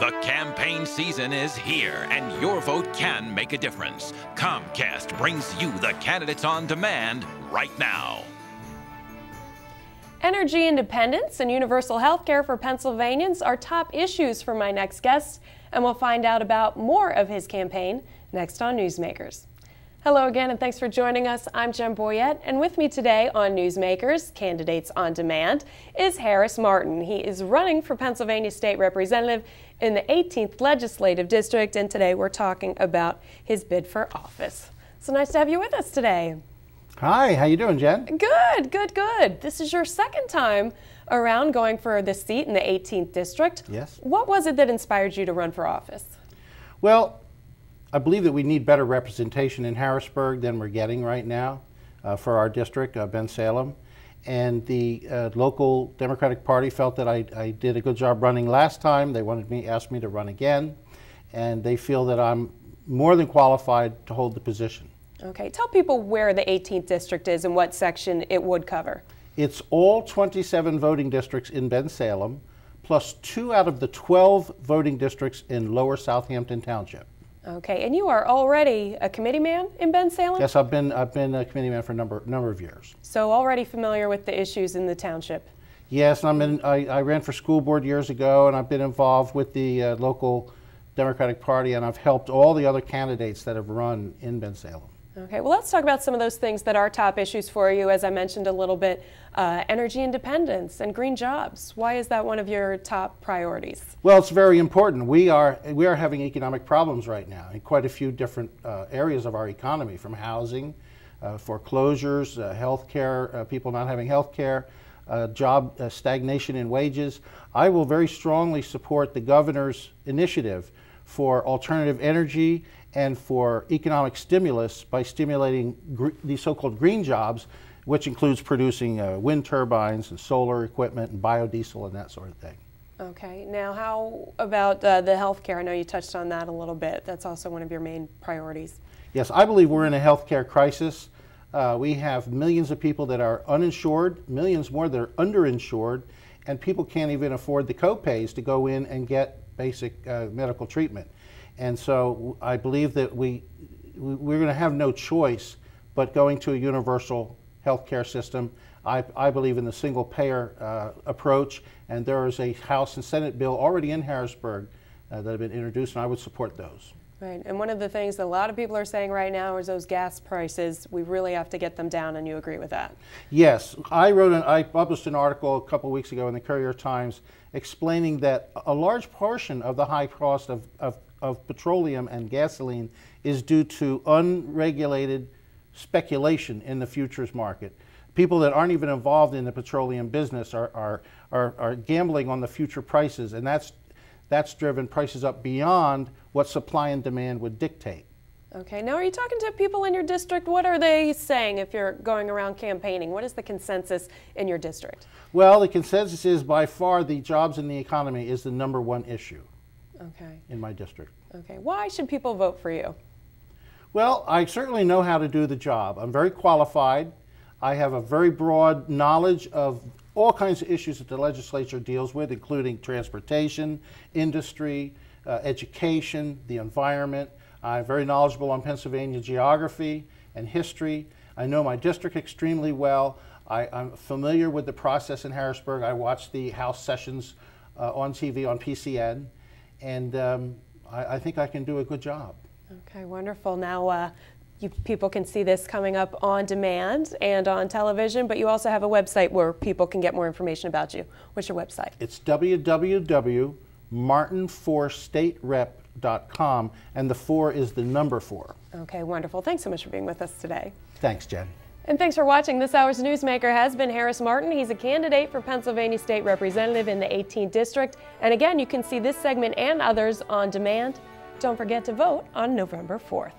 The campaign season is here, and your vote can make a difference. Comcast brings you the Candidates on Demand right now. Energy independence and universal health care for Pennsylvanians are top issues for my next guest, and we'll find out about more of his campaign next on Newsmakers. Hello again, and thanks for joining us. I'm Jen Boyette, and with me today on Newsmakers, Candidates on Demand, is Harris Martin. He is running for Pennsylvania State Representative in the 18th Legislative District, and today we're talking about his bid for office. So nice to have you with us today. Hi, how you doing, Jen? Good, good, good. This is your second time around going for this seat in the 18th District. Yes. What was it that inspired you to run for office? Well, I believe that we need better representation in Harrisburg than we're getting right now for our district, Bensalem. And the local Democratic Party felt that I did a good job running last time. They asked me to run again, and they feel that I'm more than qualified to hold the position. Okay, tell people where the 18th District is and what section it would cover. It's all 27 voting districts in Bensalem, plus 2 out of the 12 voting districts in Lower Southampton Township. Okay, and you are already a committee man in Bensalem? Yes, I've been a committee man for a number of years. So already familiar with the issues in the township? Yes, and I ran for school board years ago, and I've been involved with the local Democratic Party, and I've helped all the other candidates that have run in Bensalem. Okay, well, let's talk about some of those things that are top issues for you. As I mentioned a little bit, energy independence and green jobs. Why is that one of your top priorities? Well, it's very important. We are having economic problems right now in quite a few different areas of our economy, from housing, foreclosures, health care, people not having health care, job stagnation in wages. I will very strongly support the governor's initiative for alternative energy and for economic stimulus by stimulating these so-called green jobs, which includes producing wind turbines and solar equipment and biodiesel and that sort of thing. Okay, now how about the health care? I know you touched on that a little bit. That's also one of your main priorities. Yes, I believe we're in a health care crisis. We have millions of people that are uninsured, millions more that are underinsured, and people can't even afford the co-pays to go in and get basic medical treatment. And so I believe that we're going to have no choice but going to a universal health care system. I believe in the single payer approach, and there is a House and Senate bill already in Harrisburg that have been introduced, and I would support those. Right, and one of the things that a lot of people are saying right now is those gas prices. We really have to get them down, and you agree with that? Yes, I published an article a couple weeks ago in the Courier-Times explaining that a large portion of the high cost of petroleum and gasoline is due to unregulated speculation in the futures market. People that aren't even involved in the petroleum business are gambling on the future prices, and that's driven prices up beyond what supply and demand would dictate. Okay, now are you talking to people in your district? What are they saying if you're going around campaigning? What is the consensus in your district? Well, the consensus is by far the jobs in the economy is the #1 issue. Okay. In my district. Okay. Why should people vote for you? Well, I certainly know how to do the job. I'm very qualified. I have a very broad knowledge of all kinds of issues that the legislature deals with, including transportation, industry, education, the environment. I'm very knowledgeable on Pennsylvania geography and history. I know my district extremely well. I'm familiar with the process in Harrisburg. I watch the House sessions on TV on PCN. And I think I can do a good job. Okay, wonderful. Now, people can see this coming up on demand and on television, but you also have a website where people can get more information about you. What's your website? It's www.martin4staterep.com, and the 4 is the number 4. Okay, wonderful. Thanks so much for being with us today. Thanks, Jen. And thanks for watching. This hour's Newsmaker has been Harris Martin. He's a candidate for Pennsylvania State Representative in the 18th District. And again, you can see this segment and others on demand. Don't forget to vote on November 4th.